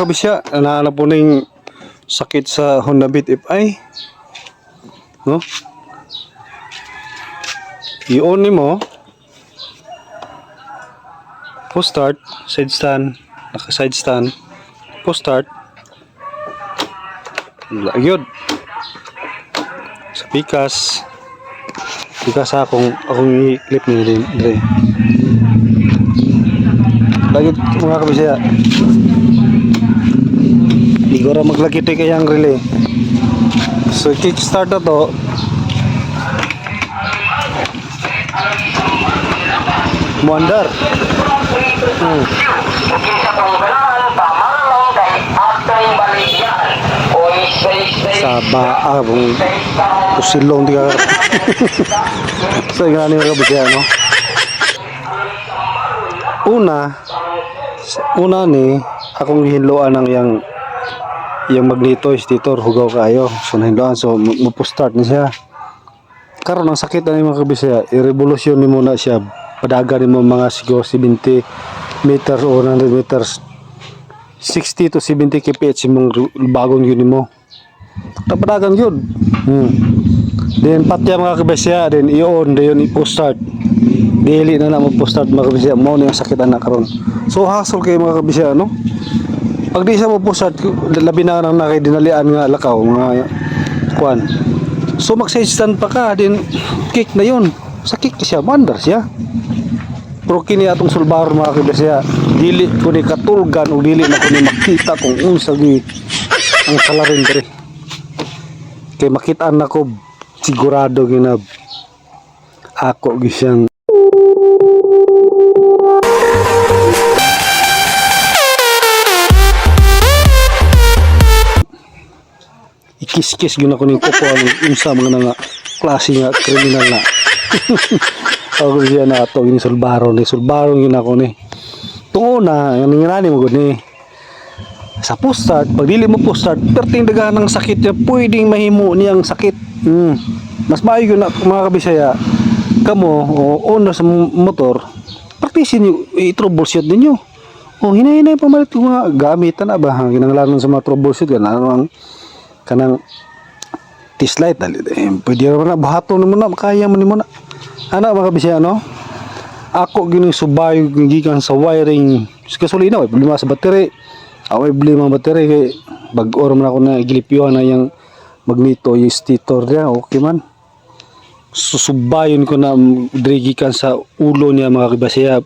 mga kabisya, nahanap po na yung sakit sa Honda Beat FI. No? I-on mo. Push start, side stand, naka-side stand. Push start. Yun. Sa pikas. Pikas akong i-clip nyo din. Lagi mga kabisya. Hindi ko rin maglagi ito kayang relay. So kickstart na to. Muandar. Sa baabong pusilong di ka. So yung ano yung kabisya, no? Una ni akong hinloan ng yung magneto stator hugaw kayo. So nahinloan, so mo-start na siya. Karon ang sakit na mga kabisya, i-revolusyon ni muna siya. Padagan mo mga siguro 70 meters o 100 meters. 60 to 70 kph mong bagong yun mo. Tapadagan yun. Then patya mga kabisya, then i-on, then i-post start. Dili na mo-post start mga kabisya, mo na yung sakit anak karon. So hassle kayo mga kabisya, no? Pag di siya mo-post start, labi na nang nakidinalian nga lakaw, mga kuan. So mag-side stand pa ka, then kick na yun. Sa kick siya, mandar siya. Pero kini atong sulbaro mga kabisya, dili ko ni katulgan o dili na ko ni makita kung unsa gi ang salarin diri. Kay makitaan na ko sigurado ginab ako gi siyang ikis-kis gyud ako ning kuko ang unsa mga nga klase nga kriminal na. Ako siya na ato gini sulbaro yun ako ni. Tungo na ningirani mo gud ni. Sa post start, pag dili mo post start, perting daghan ng sakit niya, pwedeng mahimo niyang sakit. Mas maayo na mga kabisaya, kamo o na sa motor, practice niyo, i-troubleshoot ninyo. O hinay-hinay pamalit ko nga gamit na ba, ginangalanon sa mga troubleshoot yan, ano ang kanang test light, pwede naman na, bahato naman na, makaya man mo na. Ano mga kabisaya, no? Ako gining subayo gikan sa wiring, kasulina, problema sa battery. Away beli mga battery kay bag-or man ako na gilipyuhan na yung magneto yung stator niya, okay man. Susubayon ko na drigikan sa ulo niya mga kabisaya.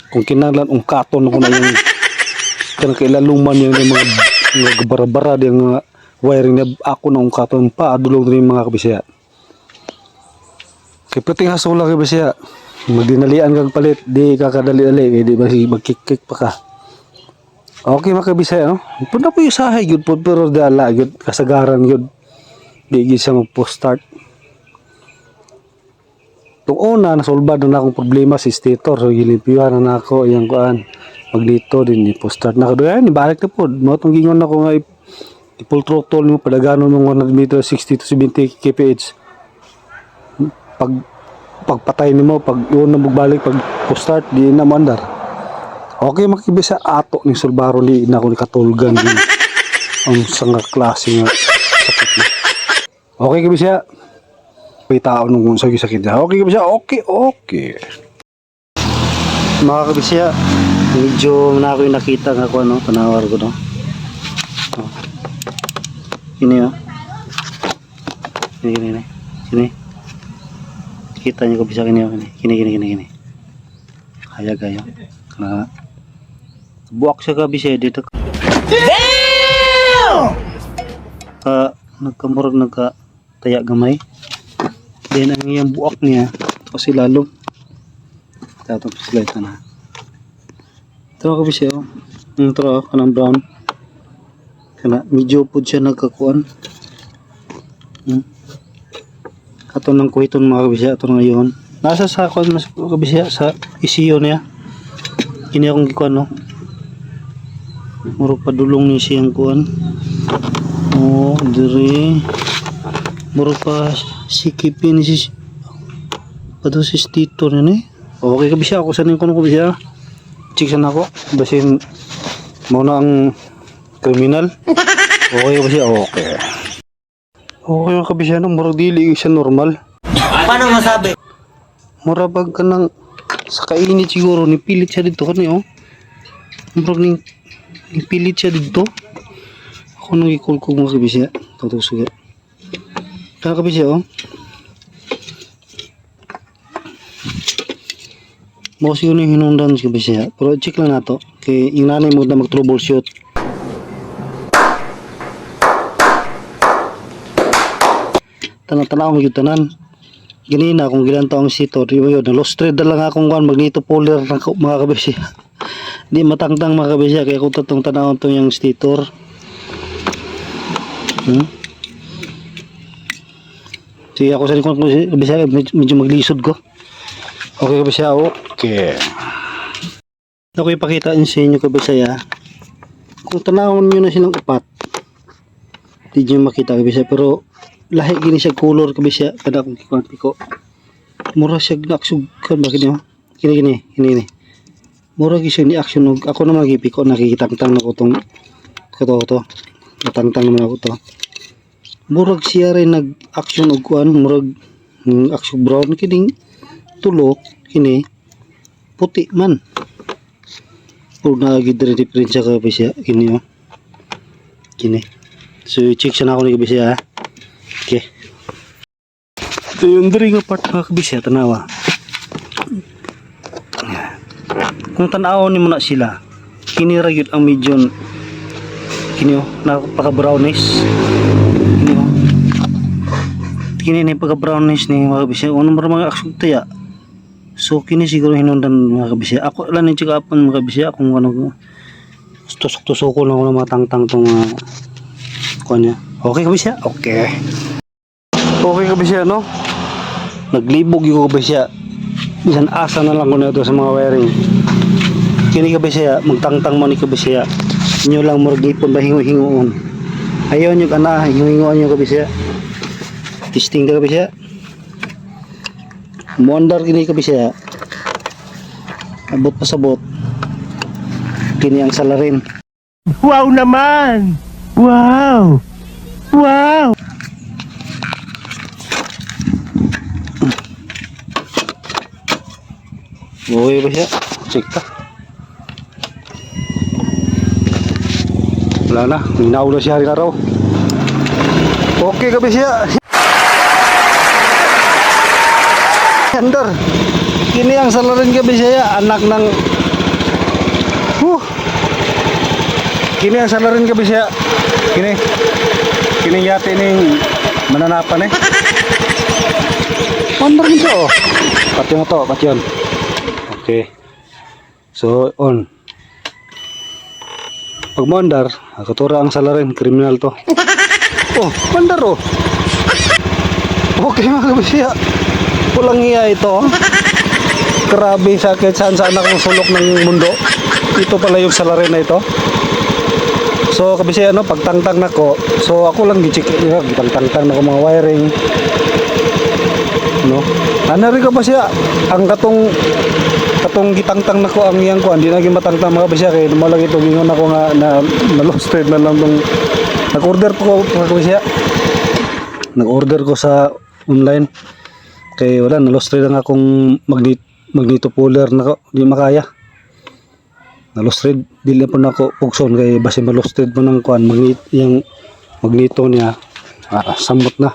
Kung kinahanglan ungkaton ko na yung kanang kailaluman yung mga bara-bara yung mga wiring niya, ako na ungkaton pa adulong rin mga kabisaya. Kay puting hasula kabisaya, magdinalian kag palit, di kakadali-dali, di ba magkik-kik pa ka. Okay mga kabisaya, no? Punta po yung sahay yun po, pero dala yun, kasagaran yun. Di yun siya mag-post start. Itong una, nasolbad na akong problema si stator. So, gilipiwan na ako, yung kuan. Maglito din, i-post start na ako. Ayan, ibalik na po. Matong gingon ako nga, i-full throttle mo, padagano ng 100 meters, 60 to 70 kph. Pagpatay mo, pag yun na magbalik, pag post start, di na mandar. Okay makikibisa ato ni sulbaro ni na ko ni katulgan din ang sanga klase nga sakit na. Okay kabisa. Pitaon nung sa sakit na. Okay kabisa. Okay. Mga kabisa, medyo na ako yung nakita nga ko ano, panawar ko no. Oh. Ini oh. Sini. Kita niyo kabisa kini. Kini. Hayag kayo. Kana buwak siya kabisya dito. Damn! Nagkamurag nagkataya gamay. Then ang iyang buwak niya kasi lalo. Tatong slide na. Ito kabisya oh. Ito kanang brown. Kana medyo pud siya nagkakuan. Ato nang kuhiton mga kabisya ato ngayon. Nasa sa kuan mas kabisya sa ECU niya. Kini akong gikuan no. Murag padulong ni siyang kuan. Oh, dire. Murag pa sikipin ni si padto si stator ni. Okay kabisya ako sanin ko no kabisya. Check sana ako basin mo na ang Kriminal. Okay ba siya? Okay. Okay mga kabisya, no? Murag dili siya normal. Paano masabi? Murabag ka ng sa kainit siguro, nipilit siya dito kanina, oh. Murag nipilit siya dito. Ako nang ikul ko mga kabisya. Tutusog. Kaya kabisya, oh. Mau siguro yung hinundan sa kabisya. Pero check lang nato. Kaya yung nanay mo na mag-troubleshoot. Tanang-tanaw mo yung tanan. Ganina kung gilanto ang sito, di ba yun, lost thread na lang akong magneto puller ng mga kabisya. Di matangtang mga kabisya, kaya kung tatong tanawon to yung stator. Sige ako sa likod ko kabisya, medyo maglisod ko. Okay kabisya, okay. Ako ipakita sa inyo kabisya, kung tanawon nyo na silang upat, di nyo makita kabisya, pero lahi gini siya color kabisya kada akong kikwante ko. Mura siya naksugkan ba kini, kini. Mura gi siya ni action og ako na magipiko nakikitangtang na ko tong to. Natangtang naman ako to. Murag siya rin nag-action og kuan, murag action brown kining tulo kini puti man. Puro na gid rin diferensya kabisya kini, oh. Kini. So check siya na ako ni kabisya. Okay. Ito yung dari nga part mga kabisya, tanawa. Kung tanaw ni mo na sila, kinira yun ang medyo kini, oh, napaka-brownish. Kini, oh. Kini na yung pagka-brownish ni mga kabisya. Ano mga aksyon taya? So kini siguro hinundan mga kabisya. Ako lang yung chikapan mga kabisya kung ano, tusok-tusok ko lang ako ng mga tangtang itong kuha niya. Okay kabisya? Okay. Okay kabisya, no? Naglibog yung kabisya. Bisan asa na lang ko na ito sa mga wiring. Kini kabisya, magtangtang mo ni kabisya. Inyo lang muragipon ba hingo-hingoon. Ayaw nyo ka na, hingo-hingoon nyo kabisya. Testing ka kabisya. Muandar kini kabisya. Abot pa sabot. Kini ang salarin. Wow naman! Wow! Wow! Okay ba siya? Check ka. Wala na. Minaw na siya rin araw. Okay ka ba siya? Andar. Kini ang salarin ka ba siya? Anak ng... Kini ang salarin ka ba siya? Kini yate ning mananapan eh. Andar din siya, oh. Kat yun ito, kat yun. Okay. So, on. Pag mandar, katura ang salarin, kriminal to. Oh, mandar, oh. Okay mga kabisya. Walang iya ito. Grabe, sakit saan akong sulok ng mundo. Ito pala yung salarin na ito. So, kabisya, ano, pagtangtang na ko. So, ako lang gichik, gitangtang na ko mga wiring. No? Ano rin ka ba siya? Ang katong gitangtang na ko ang iyang ko, hindi naging matangtang mga kabisya kaya lumalang ito gingon ako nga na lost trade na lang tong nag-order po ko mga kabisya. Nag-order ko sa online kaya wala, na lost trade lang akong magneto puller na ko, hindi makaya. Na lost trade, dili po na ako pugson kaya basi ma-lost trade mo ng kuan, yung magneto niya samot na.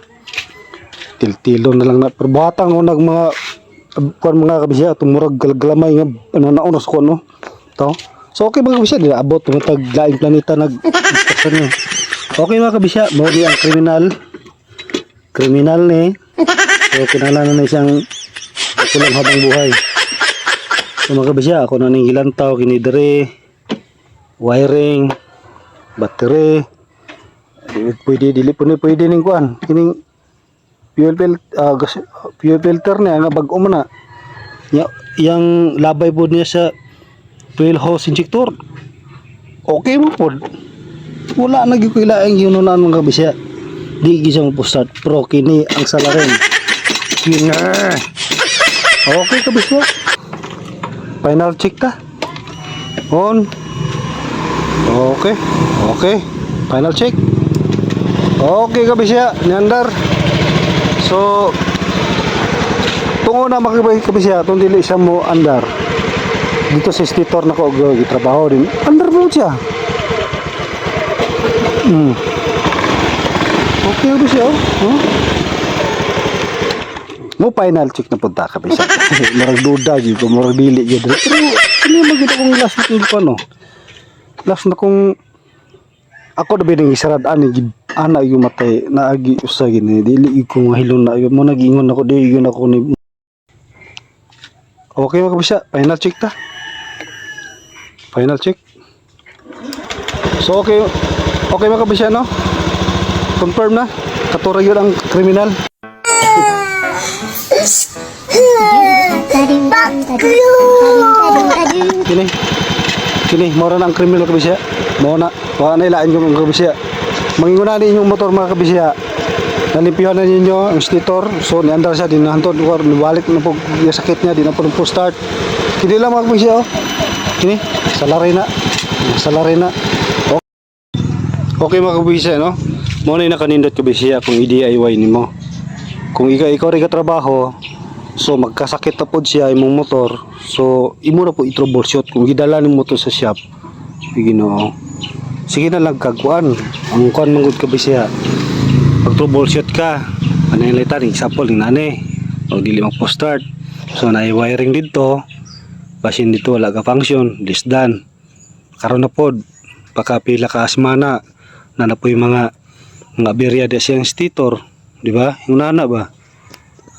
Til-tilo na lang na perbuhatan ko nag mga kuan mga kabisya tumurag galaglamay nga nanaunos ko no to. So okay mga kabisya, di abot tag laing planeta nag okay mga kabisya, mo di ang kriminal ni. So kinahanglan na siyang kulang habang buhay. So mga kabisya, ako na ning gilantaw kini dere wiring, battery, dili pwede ning kuan kining fuel filter niya nga bag-o man na yang labay po niya sa fuel hose injector. Okay mo po, wala na gyud kailangan ginunan mga kabisya, di gisang po start pro kini ang salarin. Kini okay kabisya, final check ka on. Okay. Okay. Final check. Okay kabisya, niandar. So tungo na makabisya, itong dili siya mo andar. Dito sa stitor na ko gitrabaho din. Andar mo siya. Okay kabisya, oh. Mo final check na punta kabisya. Murag duda gyud ko, murag dili gyud. Pero ano magita kong last na kung paano? Last na kung ako na binang isarad ani gid ana yung matay naagi usa gini dili ko mahilon na mo nagingon ako di yun ako ni. Okay mga kabisya, final check ta. Final check. So okay mga kabisya no. Confirm na katura yun ang kriminal. Kini mora na ang kriminal kabisya. Mo na wa na ilaan yung kabisya. Mangingunan inyong motor mga kabisya. Nalimpihan na ninyo ang stitor. So niandar siya din nahantod or balik na po yung sakit niya di na po start. Kini lang mga kabisya oh. Kini salary na. Okay mga kabisya no. Mo na nakanindot kabisya kung i-DIY nimo. Kung ikaw rin katrabaho, so magkasakit na po siya imong motor. So imo na po i-troubleshoot kung gidala nimo motor sa shop. Ginoo. Sige na lang kagkuan. Ang kuan mangud kabisya. Pag troubleshoot ka, panaylitan example ning nane. O dili magpo-start. So na wiring dito. Basin dito wala ka function, less than. Karon na pod pakapila ka asmana na po yung mga berya di siyang stitor, di ba? Yung nana ba?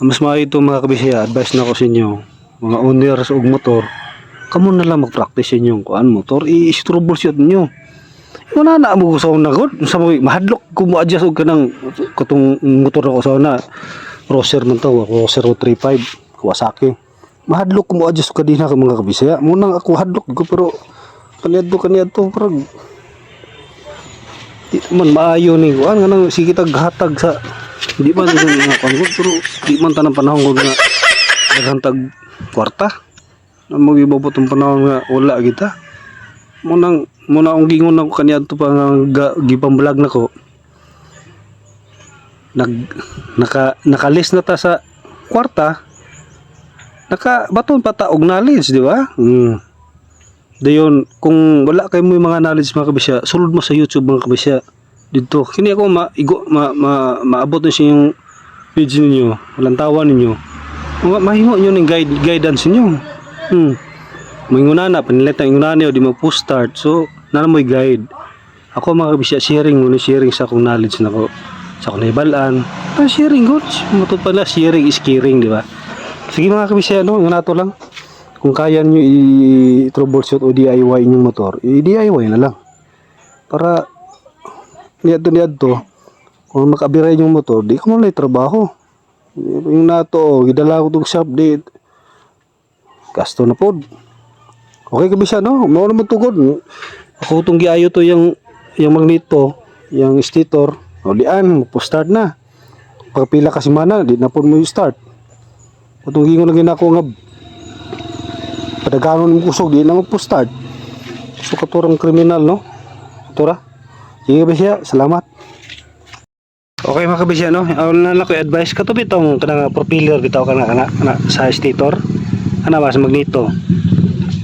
Mas maayo ito mga kabisya, advice na ko sa inyo, mga owners og motor, kamo na lang mag-practice inyong kuan motor, i-troubleshoot niyo. Yung nana mo sa una god, sa mahadlok ko mo adjust og kanang katong motor ko sa una. Roser man to, Roser 035 Kawasaki. Mahadlok ko mo adjust kadina ka mga kabisya. Munang ako hadlok ko pero kaniyadto parang di man maayo ni kuan nga nang sige taghatag sa di man yung mga kuan ko pero di man tanang panahon ko nga naghantag kwarta na magibabot ang panahon nga wala kita muna ang gingon ako kaniyadto pa nga gipambulag nako nakalis na ta sa kwarta nakabaton pa ta og knowledge di ba dayon kung wala kay mo yung mga knowledge mga kabisya sulod mo sa YouTube mga kabisya dito kini ako maabot na siya yung page ninyo walang tawa ninyo mahingo nyo ng guidance ninyo mangunana panilitan ingunana di mo post start so nana mo'y guide ako mga kabisya sharing sa akong knowledge nako sa akong naibalaan sharing good matod pala sharing is caring di ba sige mga kabisya no yung nato lang kung kaya nyo i-troubleshoot o DIY inyong motor, i-DIY na lang. Para niyadto, kung makabiray yung motor, di ka mo na trabaho. Yung nato, gidala ko itong shop, di, gasto na po. Okay kabisya, no? Mao naman tugod. Ako itong giayo to yung magneto, yung stator, o dian, magpo-start na. Pagpila kasi mana, di na po mo i-start. Itong gingon na ginako nga, padaganon mo kusog di na magpo-start. So katurang kriminal no. Katura. Sige kabisya, salamat. Okay mga kabisya no. Na lang ko advice katubi tong kanang propeller bitaw kana sa stator. Kana ba sa magneto.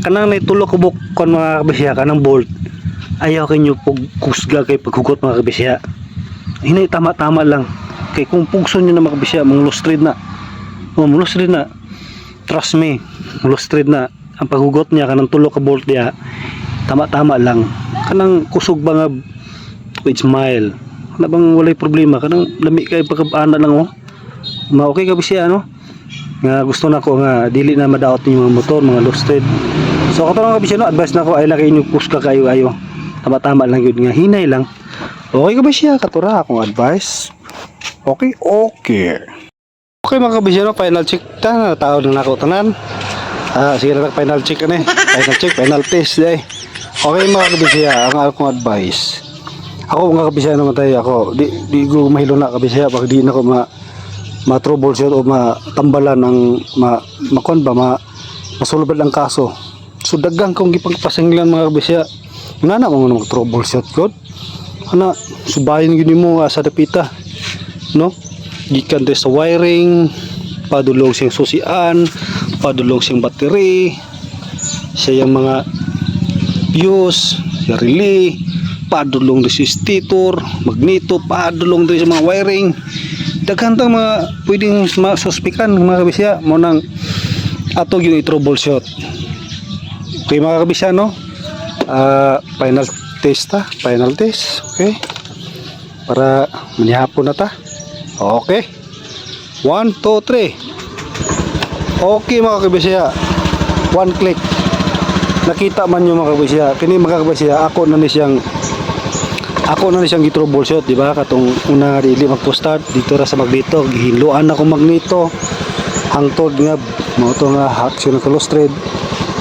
Kanang naitulo kubok kon mga kabisya kanang bolt. Ayaw kanyo pug kusga kay paghugot mga kabisya. Hinay tama-tama lang. Kay kung pugson niyo na mga kabisya, mong lost thread na. Lost thread na. Trust me, lost thread na. Ang paghugot niya kanang tulo ka bolt niya tama-tama lang kanang kusog ba nga with smile na bang walay problema kanang lami kay pagkabana lang oh okay kabisya no nga gusto na ko nga dili na madaot yung mga motor mga lost thread so kato lang kabisya no advice na ko ay laki inyo push ka kayo ayo tama-tama lang yun nga hinay lang okay kabisya katura akong advice okay mga kabisya no final check ta na tao na nako tanan. Sige na final check na final test eh. Okay mga kabisya, ang akong advice. Ako mga kabisya naman tayo ako. Di ko mahilo na kabisya pag di na ko ma-troubleshoot o matambalan ang masulbad ang kaso. So dagang kong gipagpasanglan mga kabisya. Nga na mo mag troubleshoot god. Ana subayin gyud mo sa dapita. No? Gikan sa wiring, padulog siyang susian, padulog siyang battery, siya yung mga fuse, siya relay, padulong din si stator, magneto, padulong din sa mga wiring. Daghan tang mga pwedeng masuspikan mga kabisya mo nang atog yung i-troubleshoot. Okay mga kabisya, no? Final test ta, final test. Okay? Para manihapon na ta. Okay. 1, 2, 3. Okay mga kabisya. One click. Nakita man nyo mga kabisya. Kini mga kabisya, ako na ni siyang gi-troubleshoot, di ba? Katong una dili magpo-start dito ra sa magneto, gihinluan ako magneto. Hangtod nga mo to nga action ka lost thread.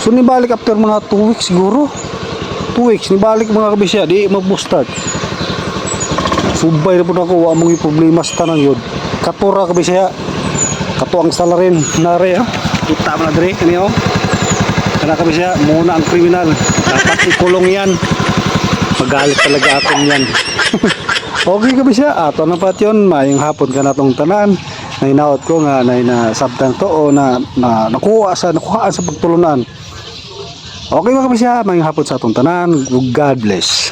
So nibalik after mga 2 weeks siguro. 2 weeks nibalik mga kabisya, di magpo-start. Subay na po na ako, wa mong problema sa tanang yun. Katura kabisya. Kato ang salarin nare, kita mo na dire kaniyo. Kana kabisya, muna ang kriminal. Dapat ikulong yan. Magalit talaga akong yan. Okay kabisya, ato na pat yun. Mayong hapon ka na tong tanan. Nainaot ko nga na sabtang to o nakuha sa pagtulunan. Okay mga kabisya, mayong hapon sa atong tanan. God bless.